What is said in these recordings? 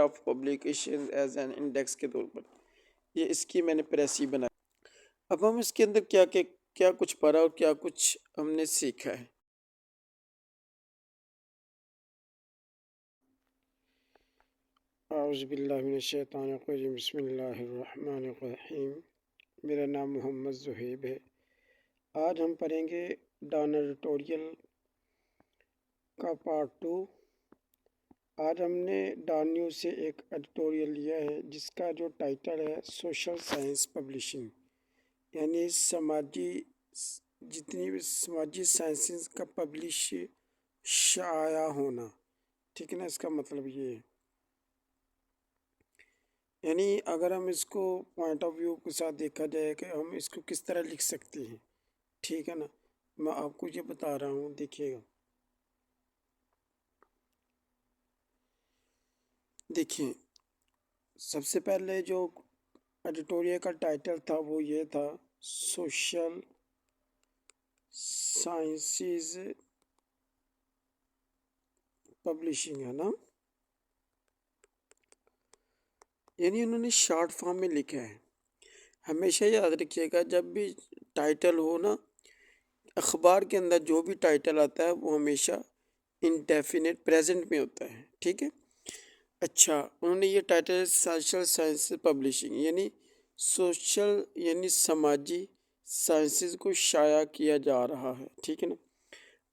Of publication as an index کے طور پر، یہ اس کی میں نے پریسی بنائی۔ اب ہم اس کے اندر کیا کچھ پڑھا اور کیا کچھ ہم نے سیکھا ہے۔ اعوذ باللہ من الشیطان الرجیم، بسم اللہ الرحمن الرحیم۔ میرا نام محمد زہیب ہے۔ آج ہم پڑھیں گے ڈان ایڈیٹوریل کا پارٹ 2۔ آج ہم نے ڈان نیوز سے ایک ایڈیٹوریل لیا ہے جس کا جو ٹائٹل ہے سوشل سائنس پبلشنگ، یعنی جتنی بھی سماجی سائنسز کا پبلش شائع ہونا، ٹھیک ہے نا، اس کا مطلب یہ ہے۔ یعنی اگر ہم اس کو پوائنٹ آف ویو کے ساتھ دیکھا جائے کہ ہم اس کو کس طرح لکھ سکتے ہیں، ٹھیک ہے نا، میں آپ کو یہ بتا رہا ہوں، دیکھیے گا۔ دیکھیں، سب سے پہلے جو ایڈیٹوریل کا ٹائٹل تھا وہ یہ تھا سوشل سائنسز پبلشنگ، ہے نا، یعنی انہوں نے شارٹ فارم میں لکھا ہے۔ ہمیشہ یاد رکھیے گا جب بھی ٹائٹل ہو نا، اخبار کے اندر جو بھی ٹائٹل آتا ہے وہ ہمیشہ انڈیفینٹ پریزنٹ میں ہوتا ہے، ٹھیک ہے۔ اچھا، انہوں نے یہ ٹائٹل سوشل سائنس پبلشنگ یعنی یعنی سماجی سائنسز کو شائع کیا جا رہا ہے، ٹھیک ہے نا۔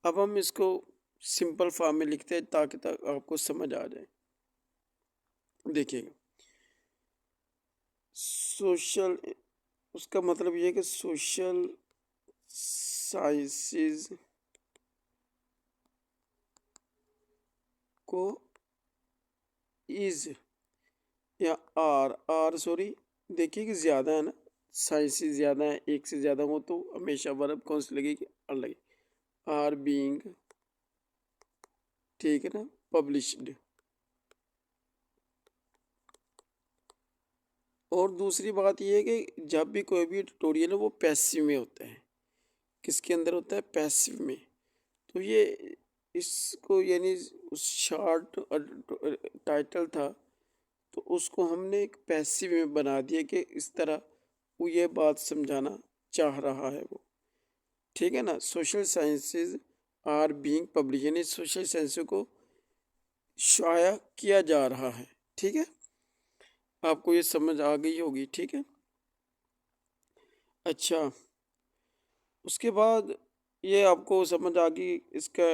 اب ہم اس کو سمپل فارم میں لکھتے ہیں تاکہ آپ کو سمجھ آ جائے۔ دیکھیے گا، سوشل، اس کا مطلب یہ ہے کہ سوشل سائنسز کو دیکھیے کہ زیادہ ہے نا، سائنسز زیادہ ہیں، ایک سے زیادہ ہو تو ہمیشہ ورب کون سی لگے گی؟ اور لگے آر بینگ، ٹھیک ہے نا، پبلشڈ۔ اور دوسری بات یہ ہے کہ جب بھی کوئی بھی ایڈیٹوریل ہے وہ پیسو میں ہوتا ہے۔ کس کے اندر ہوتا ہے؟ پیسو میں۔ تو یہ اس کو یعنی اس شارٹ ٹائٹل تھا تو اس کو ہم نے ایک پیسو میں بنا دیا کہ اس طرح وہ یہ بات سمجھانا چاہ رہا ہے وہ، ٹھیک ہے نا۔ Social sciences are being publish یعنی سوشل سائنس کو شائع کیا جا رہا ہے، ٹھیک ہے۔ آپ کو یہ سمجھ آ گئی ہوگی، ٹھیک ہے۔ اچھا، اس کے بعد یہ آپ کو سمجھ آ گئی اس کا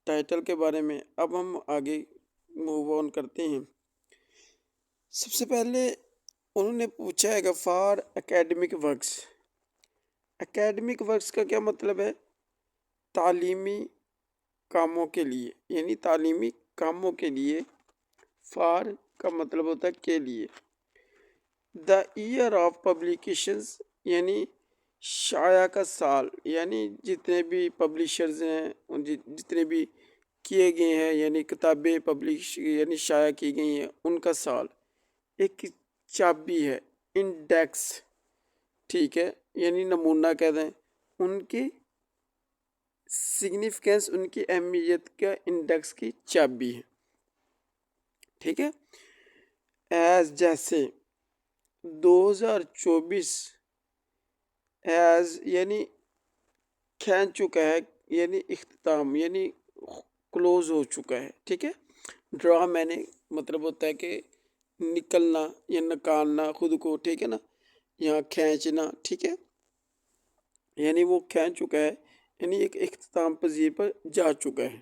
ٹائٹل کے بارے میں۔ اب ہم آگے موو آن کرتے ہیں۔ سب سے پہلے انہوں نے پوچھا ہے کہ for academic works, academic works کا کیا مطلب ہے؟ تعلیمی کاموں کے لیے، یعنی تعلیمی کاموں کے لیے۔ فار کا مطلب ہوتا ہے کے لیے۔ دا ایئر آف پبلیکیشنز یعنی شائع کا سال، یعنی جتنے بھی پبلشرز ہیں، جتنے بھی کیے گئے ہیں، یعنی کتابیں پبلش یعنی شائع کی گئی ہیں، ان کا سال۔ ایک چابی ہے انڈیکس، ٹھیک ہے، یعنی نمونہ کہہ دیں، ان کی سگنیفیکینس، ان کی اہمیت کا انڈیکس کی چابی ہے، ٹھیک ہے۔ ایز جیسے 2024 ایز یعنی کھینچ چکا ہے، یعنی اختتام یعنی کلوز ہو چکا ہے، ٹھیک ہے۔ ڈرا میں نے مطلب ہوتا ہے کہ نکلنا یا نکالنا خود کو، ٹھیک ہے نا، یہاں کھینچنا، ٹھیک ہے، یعنی وہ کھینچ چکا ہے، یعنی ایک اختتام پذیر پر جا چکا ہے۔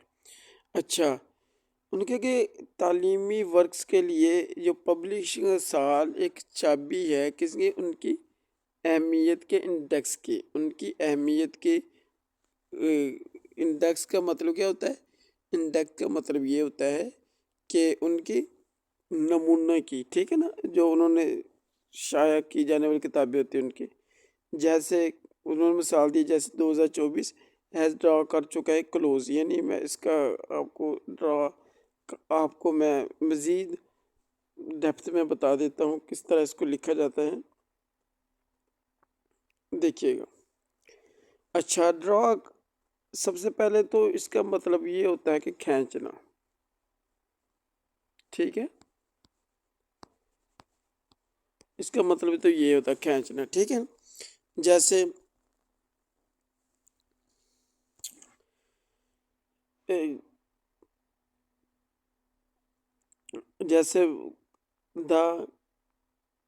اچھا، ان کے کہ تعلیمی ورکس کے لیے جو پبلشنگ سال ایک چابی ہے کس کی؟ ان کی اہمیت کے انڈیکس کی، ان کی اہمیت کے انڈیکس کا مطلب کیا ہوتا ہے؟ انڈیکس کا مطلب یہ ہوتا ہے کہ ان کی نمونہ کی، ٹھیک ہے نا، جو انہوں نے شائع کی جانے والی کتابیں ہوتی ہیں ان کی۔ جیسے انہوں نے مثال دی، جیسے 2024 ایز ڈرا کر چکا ہے کلوز، یعنی میں اس کا آپ کو میں مزید ڈیپتھ میں بتا دیتا ہوں کس طرح اس کو لکھا جاتا ہے، دیکھیے گا۔ اچھا، ڈرا سب سے پہلے تو اس کا مطلب یہ ہوتا ہے کہ کھینچنا، ٹھیک ہے۔ اس کا مطلب تو یہ ہوتا ہے کھینچنا، ٹھیک ہے. جیسے جیسے دا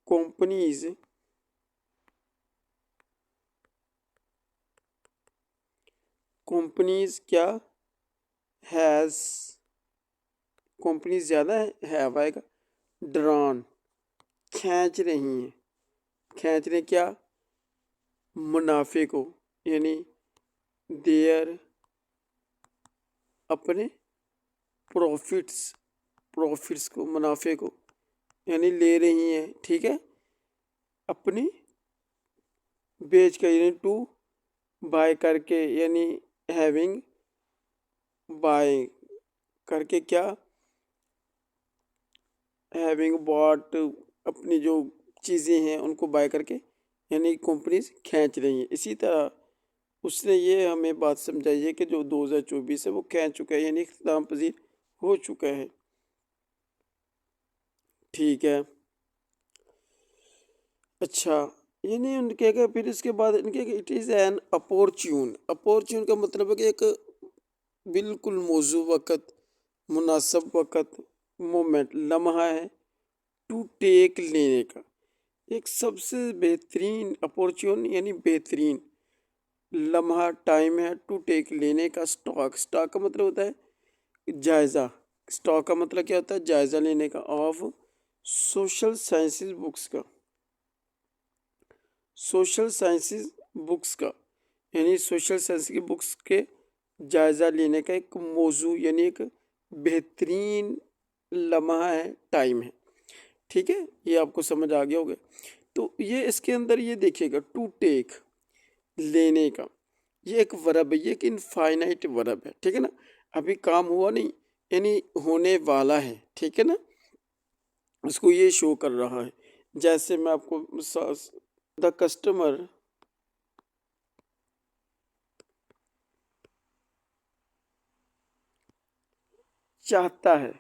کمپنیز کیا کمپنیز زیادہ ہے آئے گا ڈران، کھینچ رہی ہیں، کھینچ رہے کیا منافع کو، یعنی دیر اپنے پروفٹس کو، منافع کو، یعنی لے رہی ہیں، ٹھیک ہے، اپنی بیچ کر، یعنی ٹو بائی کر کے، یعنی ہیونگ بائی کر کے کیا ہیونگ باٹ، اپنی جو چیزیں ہیں ان کو بائی کر کے، یعنی کمپنیز کھینچ رہی ہیں. اسی طرح اس نے یہ ہمیں بات سمجھائی ہے کہ جو 2024 ہے وہ کھینچ چکا ہے، یعنی اختتام پذیر ہو چکا ہے. ٹھیک ہے. اچھا، یعنی ان کے کہ پھر اس کے بعد ان کے اٹ از این اپورچون کا مطلب ہے کہ ایک بالکل موزوں وقت، مناسب وقت، مومنٹ، لمحہ ہے ٹو ٹیک لینے کا، ایک سب سے بہترین اپورچون یعنی بہترین لمحہ، ٹائم ہے ٹو ٹیک لینے کا. اسٹاک کا مطلب ہوتا ہے جائزہ، اسٹاک کا مطلب کیا ہوتا ہے جائزہ لینے کا. آف سوشل سائنسز بکس کا، سوشل سائنسز بکس کا، یعنی سوشل سائنس کی بکس کے جائزہ لینے کا ایک موضوع، یعنی ایک بہترین لمحہ ہے، ٹائم ہے. ٹھیک ہے، یہ آپ کو سمجھ آ گیا ہوگا. تو یہ اس کے اندر یہ دیکھیے گا ٹو ٹیک لینے کا، یہ ایک ورب ہے، یہ ایک انفائنائٹ ورب ہے. ٹھیک ہے نا، ابھی کام ہوا نہیں، یعنی ہونے والا ہے. ٹھیک ہے نا، اس کو یہ شو کر رہا ہے. جیسے میں آپ کو دا کسٹمر چاہتا ہے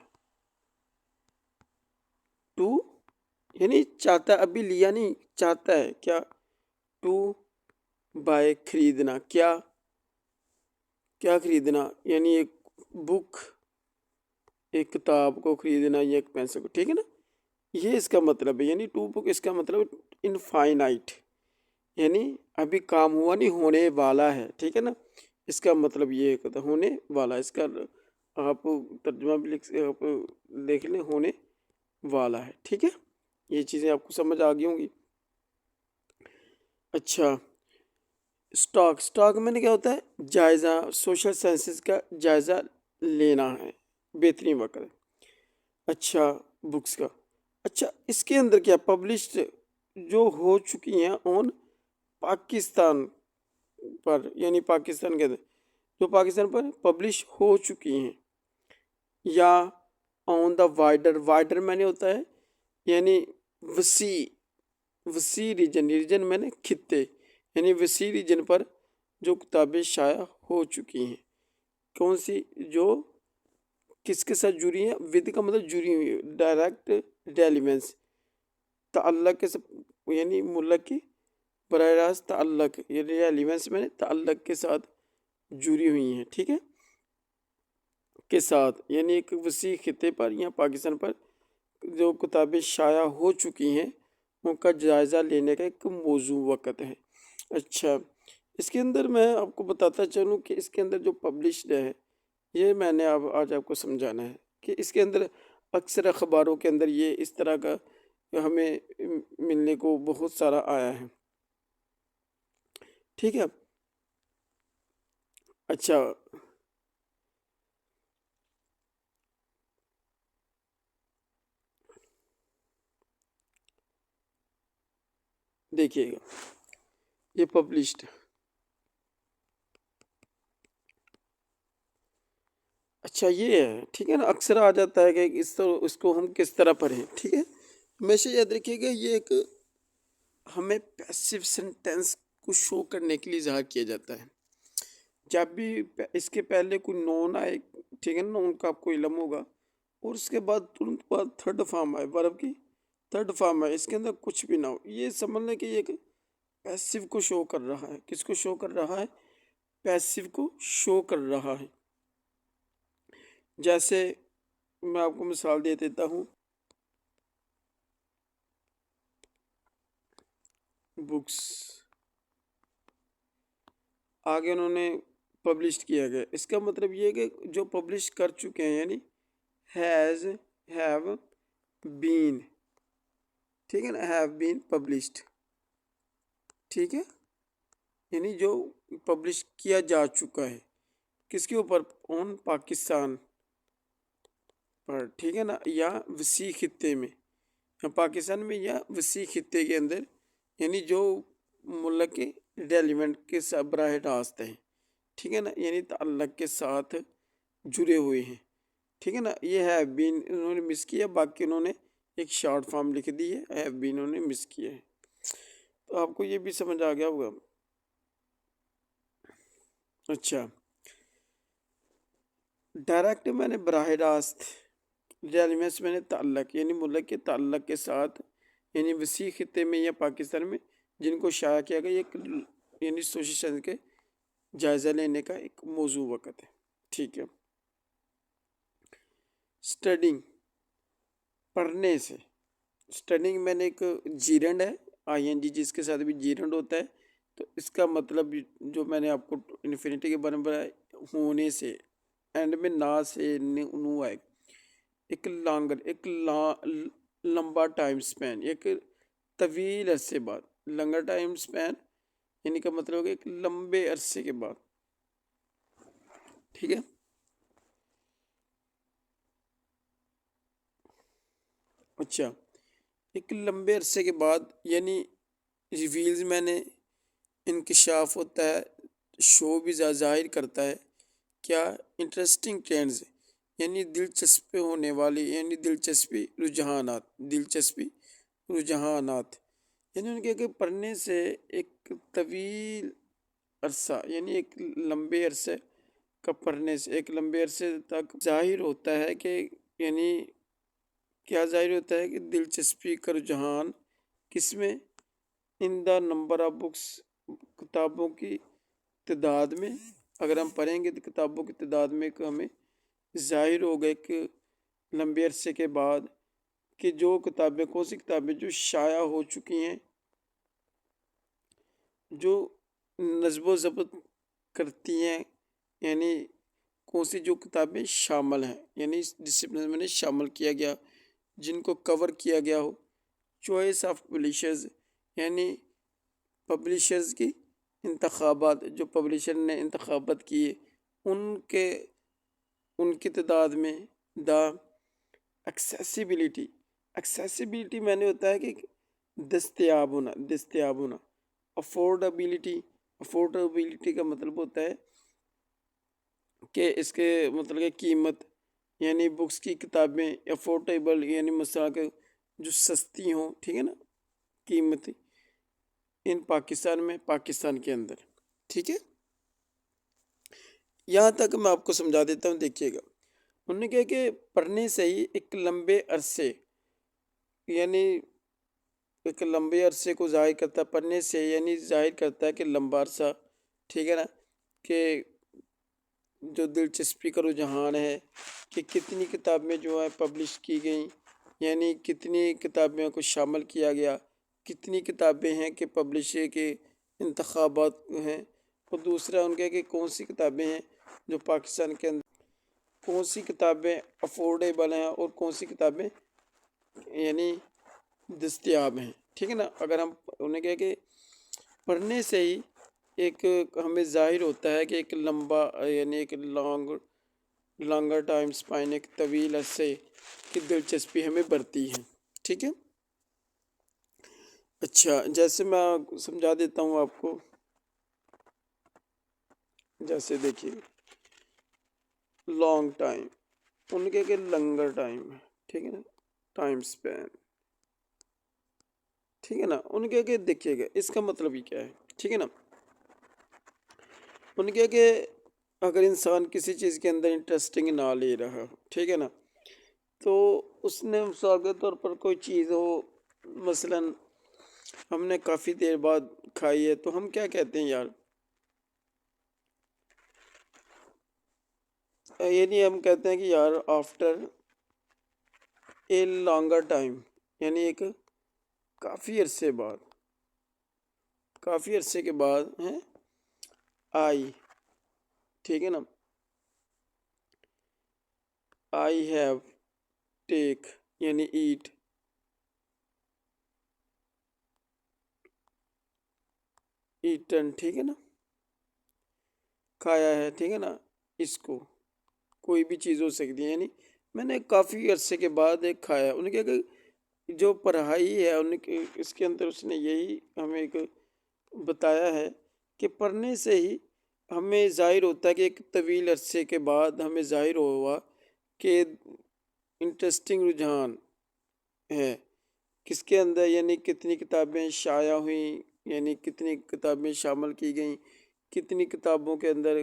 ٹو، یعنی چاہتا ہے، ابھی لیا نہیں، چاہتا ہے کیا ٹو بائی، خریدنا، کیا خریدنا، یعنی ایک بک، ایک کتاب کو خریدنا یا ایک پینسل کو. ٹھیک ہے نا، یہ اس کا مطلب ہے. یعنی ٹو بک، اس کا مطلب انفائنائٹ، یعنی ابھی کام ہوا نہیں، ہونے والا ہے. ٹھیک ہے نا، اس کا مطلب یہ ہے ہونے والا. اس کا آپ ترجمہ بھی آپ دیکھ لیں، ہونے والا ہے. ٹھیک ہے، یہ چیزیں آپ کو سمجھ آ گئی ہوں گی. اچھا، اسٹاک میں نے کیا ہوتا ہے جائزہ، سوشل سائنسز کا جائزہ لینا ہے، بہترین وقت. اچھا، بکس کا. اچھا، اس کے اندر کیا پبلشڈ جو ہو چکی ہیں آن پاکستان پر، یعنی پاکستان کے اندر جو پاکستان پر پبلش ہو چکی ہیں، یا آن دا وائڈر میں نے ہوتا ہے یعنی وسیع ریجن میں نے خطے، یعنی وسیع ریجن پر جو کتابیں شائع ہو چکی ہیں. کون سی؟ جو کس کے ساتھ جڑی ہیں؟ ود کا مطلب جڑی ہوئی ہے، ڈائریکٹ ریلیونس، تعلق کے ساتھ، یعنی ملک کی براہ راست تعلق، یعنی ریلیونس میں تعلق کے ساتھ جڑی ہوئی ہیں. ٹھیک ہے، کے ساتھ، یعنی ایک وسیع خطے پر یا پاکستان پر جو کتابیں شائع ہو چکی ہیں ان کا جائزہ لینے کا ایک موزوں وقت ہے. اچھا، اس کے اندر میں آپ کو بتاتا چلوں کہ اس کے اندر جو پبلشڈ ہے، یہ میں نے آج آپ کو سمجھانا ہے کہ اس کے اندر اکثر اخباروں کے اندر یہ اس طرح کا ہمیں ملنے کو بہت سارا آیا ہے. ٹھیک ہے. اچھا، دیکھیے گا یہ پبلشڈ. اچھا، یہ ہے. ٹھیک ہے نا، اکثر آ جاتا ہے کہ اس کو ہم کس طرح پڑھیں. ٹھیک ہے، ہمیشہ یاد رکھیے گا یہ ایک ہمیں پیسو سینٹینس کو شو کرنے کے لیے اظہار کیا جاتا ہے. جب بھی اس کے پہلے کوئی نون آئے، ٹھیک ہے نا، نون کا آپ کو علم ہوگا، اور اس کے بعد ترنت بعد تھرڈ فارم آئے ورب کی، تھرڈ فارم ہے، اس کے اندر کچھ بھی نہ ہو، یہ سمجھ لیں کہ یہ ایک پیسو کو شو کر رہا ہے۔ کس کو شو کر رہا ہے؟ پیسو کو شو کر رہا ہے۔ جیسے میں آپ کو مثال دے دیتا ہوں، بکس آگے انہوں نے پبلش کیا گیا، اس کا مطلب یہ ہے کہ جو پبلش کر چکے ہیں، یعنی ہیو بین، ٹھیک ہے نا، ہیو بین پبلشڈ، ٹھیک ہے، یعنی جو پبلش کیا جا چکا ہے، کس کے اوپر؟ اون پاکستان پر، ٹھیک ہے نا، یا وسیع خطے میں، یا پاکستان میں یا وسیع خطے کے اندر، یعنی جو ملک کے ریلیونٹ کے براہ راست ہیں، ٹھیک ہے نا، یعنی تعلق کے ساتھ جڑے ہوئے ہیں، ٹھیک ہے نا۔ یہ ہے بین انہوں نے مس کیا، باقی انہوں نے ایک شارٹ فارم لکھ دی ہے، ہیو بین انہوں نے مس کیا ہے۔ تو آپ کو یہ بھی سمجھ آ گیا ہوگا۔ اچھا، ڈائریکٹ میں نے براہ راست، ریلیونس میں نے تعلق، یعنی ملک کے تعلق کے ساتھ، یعنی وسیع خطے میں یا پاکستان میں جن کو شائع کیا گیا، ایک یعنی سوشل سائنس کے جائزہ لینے کا ایک موضوع وقت ہے، ٹھیک ہے۔ اسٹڈنگ، پڑھنے سے، اسٹڈنگ میں نے ایک جیرنڈ ہے، آئی این جی، جس کے ساتھ بھی جیرنڈ ہوتا ہے، تو اس کا مطلب جو میں نے آپ کو انفینٹی کے بارے میں بتایا، ہونے سے، اینڈ میں نا سے نو آئے، ایک لانگر، ایک لمبا ٹائم سپین، ایک طویل عرصے بعد، لانگر ٹائم سپین یعنی کا مطلب ہوگا ایک لمبے عرصے کے بعد، ٹھیک ہے۔ اچھا، ایک لمبے عرصے کے بعد یعنی ریویلز میں نے انکشاف ہوتا ہے، شو بھی ظاہر کرتا ہے کیا؟ انٹرسٹنگ ٹرینڈز، یعنی دلچسپ ہونے والی، یعنی دلچسپی رجحانات، یعنی ان کے پڑھنے سے ایک طویل عرصہ، یعنی ایک لمبے عرصے کا پڑھنے سے ایک لمبے عرصے تک ظاہر ہوتا ہے کہ، یعنی کیا ظاہر ہوتا ہے کہ دلچسپی کا رجحان کس میں؟ ان دا نمبر آف بکس، کتابوں کی تعداد میں، اگر ہم پڑھیں گے تو کتابوں کی تعداد میں ہمیں ظاہر ہوگا ایک لمبے عرصے کے بعد کہ جو کتابیں، کون سی کتابیں جو شائع ہو چکی ہیں، جو نظم و ضبط کرتی ہیں، یعنی کون سی جو کتابیں شامل ہیں، یعنی اس ڈسپلن میں نے شامل کیا گیا، جن کو کور کیا گیا ہو۔ چوائس آف پبلشرز، یعنی پبلشرز کی انتخابات، جو پبلشر نے انتخابات کیے، ان کی تعداد میں۔ دا ایکسیسیبلٹی میں نے ہوتا ہے کہ دستیاب ہونا۔ افورڈیبلٹی کا مطلب ہوتا ہے کہ اس کے مطلب کہ قیمت، یعنی بکس کی کتابیں افورڈیبل، یعنی مثلا کہ جو سستی ہوں، ٹھیک ہے نا، قیمتی، ان پاکستان کے اندر، ٹھیک ہے۔ یہاں تک میں آپ کو سمجھا دیتا ہوں، دیکھیے گا۔ انہوں نے کہا کہ پڑھنے سے ہی ایک لمبے عرصے، یعنی ایک لمبے عرصے کو ظاہر کرتا ہے، پڑھنے سے یعنی ظاہر کرتا ہے کہ لمبا عرصہ، ٹھیک ہے نا، کہ جو دلچسپی کا رجحان ہے کہ کتنی کتابیں جو ہیں پبلش کی گئیں، یعنی کتنی کتابیں کو شامل کیا گیا، کتنی کتابیں ہیں کہ پبلشر کے انتخابات ہیں، اور دوسرا ان کے کہ کون سی کتابیں ہیں جو پاکستان کے اندر، کون سی کتابیں افورڈیبل ہیں اور کون سی کتابیں یعنی دستیاب ہیں، ٹھیک ہے نا۔ اگر ہم انہیں کہے کہ پڑھنے سے ہی ایک ہمیں ظاہر ہوتا ہے کہ ایک لمبا، یعنی ایک لانگر ٹائم سپین، ایک طویل عرصے کی دلچسپی ہمیں بڑھتی ہے، ٹھیک ہے۔ اچھا، جیسے میں سمجھا دیتا ہوں آپ کو، جیسے دیکھیے لانگ ٹائم، ان کے کہ لنگر ٹائم ہے، ٹھیک ہے نا، ٹائم سپین، ٹھیک ہے نا۔ ان کے کہ دیکھیے گا اس کا مطلب ہی کیا ہے، ٹھیک ہے نا۔ ان کے کہ اگر انسان کسی چیز کے اندر انٹرسٹنگ نہ لے رہا ہو، ٹھیک ہے نا، تو اس نے مثال کے طور پر کوئی چیز ہو، مثلاً ہم نے کافی دیر بعد کھائی ہے تو ہم کیا کہتے ہیں یار؟ یعنی ہم کہتے ہیں کہ یار آفٹر اے لانگر ٹائم، یعنی ایک کافی عرصے کے بعد ہیں آئی، ٹھیک ہے نا، آئی ہیو ٹیک یعنی ایٹن، ٹھیک ہے نا، کھایا ہے، ٹھیک ہے نا، اس کو کوئی بھی چیز ہو سکتی ہے، یعنی میں نے کافی عرصے کے بعد ایک کھایا۔ انہیں کیا کہ جو پڑھائی ہے ان کے اس کے اندر اس نے یہی ہمیں ایک بتایا ہے کہ پڑھنے سے ہی ہمیں ظاہر ہوتا ہے کہ ایک طویل عرصے کے بعد ہمیں ظاہر ہوا کہ انٹرسٹنگ رجحان ہے کس کے اندر، یعنی کتنی کتابیں شائع ہوئیں، یعنی کتنی کتابیں شامل کی گئیں، کتنی کتابوں کے اندر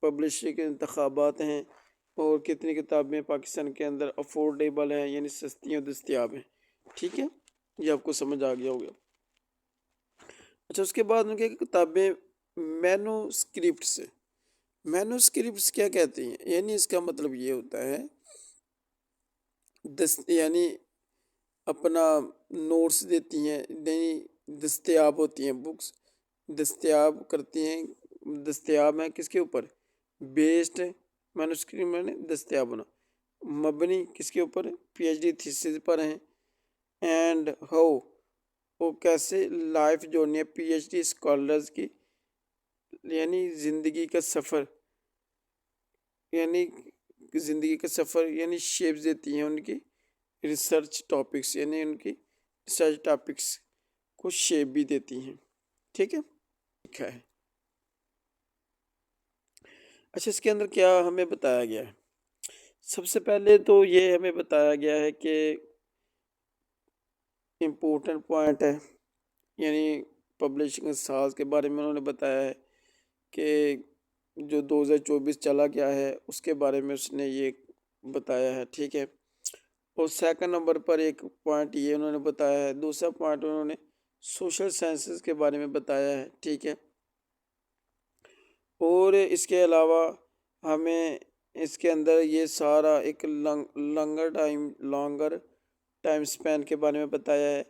پبلشر کے انتخابات ہیں، اور کتنی کتابیں پاکستان کے اندر افورڈیبل ہیں یعنی سستی اور دستیاب ہیں، ٹھیک ہے، یہ آپ کو سمجھ آ گیا ہوگا۔ اچھا، اس کے بعد ان کے کتابیں مینوسکرپٹس کیا کہتے ہیں؟ یعنی اس کا مطلب یہ ہوتا ہے یعنی اپنا نوٹس دیتی ہیں، نہیں دستیاب ہوتی ہیں، بکس دستیاب کرتی ہیں، دستیاب ہیں کس کے اوپر؟ بیسڈ مینوسکرپٹ میں نے دستیاب ہونا، مبنی کس کے اوپر؟ پی ایچ ڈی تھیسس پر ہیں، اینڈ ہاؤ وہ کیسے لائف جورنی ہے پی ایچ ڈی اسکالرز کی، یعنی زندگی کا سفر، یعنی شیپس دیتی ہیں ان کی ریسرچ ٹاپکس، یعنی ان کی ریسرچ ٹاپکس کو شیپ بھی دیتی ہیں، ٹھیک ہے، لکھا ہے۔ اچھا، اس کے اندر کیا ہمیں بتایا گیا ہے؟ سب سے پہلے تو یہ ہمیں بتایا گیا ہے کہ امپورٹنٹ پوائنٹ ہے، یعنی پبلشنگ ساز کے بارے میں انہوں نے بتایا ہے کہ جو 2024 چلا گیا ہے اس کے بارے میں اس نے یہ بتایا ہے، ٹھیک ہے، اور سیکنڈ نمبر پر ایک پوائنٹ یہ انہوں نے بتایا ہے، دوسرا پوائنٹ انہوں نے سوشل سائنسز کے بارے میں بتایا ہے، ٹھیک ہے، اور اس کے علاوہ ہمیں اس کے اندر یہ سارا ایک لانگر ٹائم سپین کے بارے میں بتایا ہے۔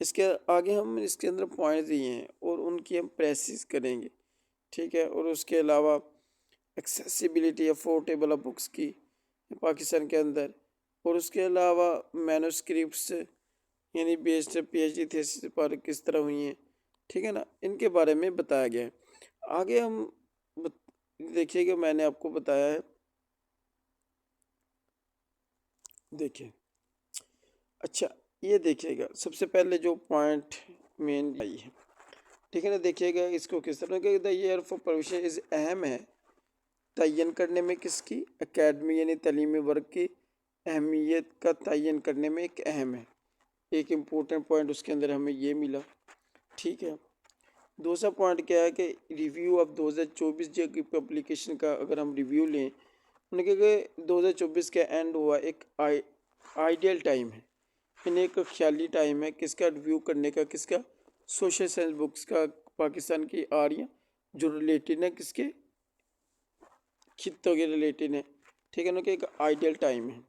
اس کے آگے ہم اس کے اندر پوائنٹس دیے ہیں اور ان کی ہم پریکٹس کریں گے، ٹھیک ہے، اور اس کے علاوہ ایکسیسیبلٹی افورڈیبل بکس کی پاکستان کے اندر، اور اس کے علاوہ مینوسکرپٹس یعنی based P H D thesis پر کس طرح ہوئی ہیں، ٹھیک ہے نا، ان کے بارے میں بتایا گیا ہے۔ آگے ہم دیکھیے کہ میں نے آپ کو بتایا ہے، دیکھیں، اچھا یہ دیکھیے گا سب سے پہلے جو پوائنٹ مین آئی ہے، ٹھیک ہے نا، دیکھیے گا اس کو کس طرح کہ دا ایئر فار پروفیشن از اہم ہے تعین کرنے میں، کس کی؟ اکیڈمی یعنی تعلیمی ورک کی اہمیت کا تعین کرنے میں ایک اہم ہے، ایک امپورٹنٹ پوائنٹ اس کے اندر ہمیں یہ ملا، ٹھیک ہے۔ دوسرا پوائنٹ کیا ہے کہ ریویو آف 2024 کی پبلیکیشن کا اگر ہم ریویو لیں، انہوں نے کہا کہ 2024 کا اینڈ ہوا ایک آئیڈیل ٹائم ہے، یعنی ایک خیالی ٹائم ہے کس کا؟ ریویو کرنے کا، کس کا؟ سوشل سائنس بکس کا پاکستان کی آ رہی ہیں جو ریلیٹڈ ہیں کس کے؟ خطوں کے ریلیٹڈ ہیں، ٹھیک ہے نا، کہ ایک آئیڈیل ٹائم ہے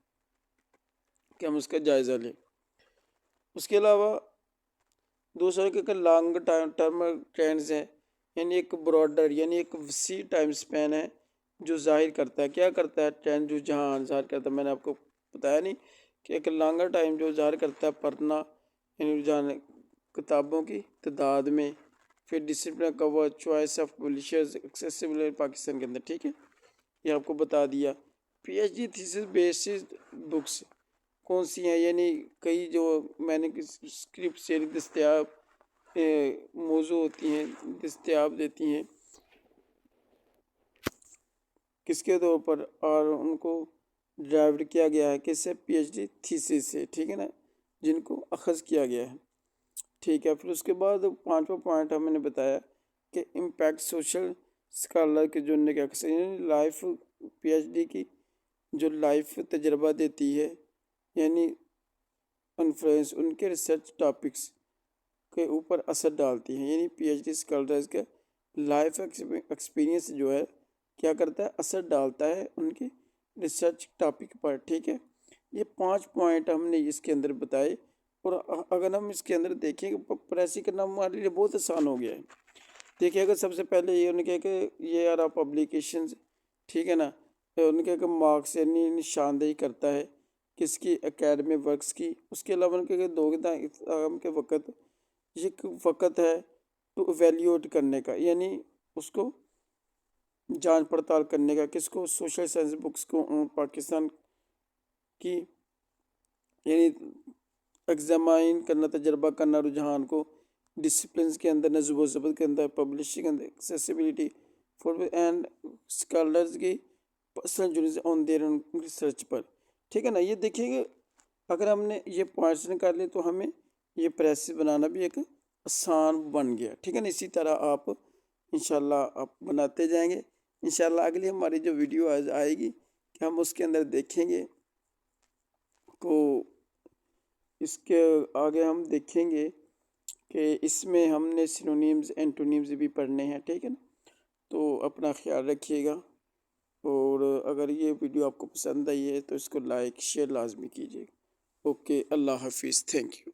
کہ ہم اس کا جائزہ لیں۔ اس کے علاوہ دوسرا کہ لانگ ٹرم ٹرینڈز ہیں، یعنی ایک براڈر یعنی ایک وسیع ٹائم سپین ہے جو ظاہر کرتا ہے، کیا کرتا ہے؟ ٹرینڈ جو جہاں ظاہر کرتا ہے، میں نے آپ کو بتایا نہیں کہ ایک لانگر ٹائم جو ظاہر کرتا ہے پڑھنا، یعنی رجحان کتابوں کی تعداد میں، پھر discipline core, choice of publishers, accessible Pakistan کے اندر، ٹھیک ہے، یہ آپ کو بتا دیا۔ P H D thesis based books کون سی ہیں؟ یعنی کئی جو میں نے اسکرپٹس یعنی دستیاب موضوع ہوتی ہیں، دستیاب دیتی ہیں کس کے طور پر، اور ان کو ڈرائیوڈ کیا گیا ہے کس سے؟ پی ایچ ڈی تھیسس سے، ٹھیک ہے نا، جن کو اخذ کیا گیا ہے، ٹھیک ہے۔ پھر اس کے بعد پانچواں پوائنٹ ہم نے بتایا کہ امپیکٹ سوشل اسکالر کے جڑنے کا لائف پی ایچ ڈی کی جو لائف تجربہ دیتی ہے، یعنی انفلوئنس ان کے ریسرچ ٹاپکس کے اوپر اثر ڈالتی ہیں، یعنی پی ایچ ڈی اسکالرز کا لائف ایکسپیرینس جو ہے کیا کرتا ہے، اثر ڈالتا ہے ان کی ریسرچ ٹاپک پر، ٹھیک ہے۔ یہ 5 پوائنٹ ہم نے اس کے اندر بتائے، اور اگر ہم اس کے اندر دیکھیں کہ پریسی کرنا ہمارے لیے بہت آسان ہو گیا ہے۔ دیکھیے اگر سب سے پہلے یہ انہوں نے کہا کہ یہ آر پبلیکیشنز، ٹھیک ہے نا، انہوں نے کہا کہ مارکس یعنی نشاندہی کرتا ہے کس کی، اکیڈمک ورکس کی۔ اس کے علاوہ ان کے دو اگزام کے وقت، یہ وقت ہے ٹو ایویلیوٹ کرنے کا، یعنی اس کو جانچ پڑتال کرنے کا، کس کو، سوشل سائنس بکس کو پاکستان کی، یعنی ایگزامائن کرنا، تجربہ کرنا رجحان کو، ڈسپلنز کے اندر، نظم و ضبط کے اندر، پبلشنگ اندر، ایکسیسیبلٹی فور اینڈ اسکالرز کی personal journeys on their research پر، ٹھیک ہے نا۔ یہ دیکھیے کہ اگر ہم نے یہ پوائنٹس نکال لیے تو ہمیں یہ پریس بنانا بھی ایک آسان بن گیا، ٹھیک ہے نا۔ اسی طرح آپ انشاءاللہ آپ بناتے جائیں گے۔ انشاءاللہ اگلی ہماری جو ویڈیو آئے گی کہ ہم اس کے اندر دیکھیں گے کو، اس کے آگے ہم دیکھیں گے کہ اس میں ہم نے سینونیمز اینٹونیمز بھی پڑھنے ہیں، ٹھیک ہے نا۔ تو اپنا خیال رکھیے گا، اور اگر یہ ویڈیو آپ کو پسند آئی ہے تو اس کو لائک شیئر لازمی کیجیے گا۔ اوکے، اللہ حافظ، تھینک یو۔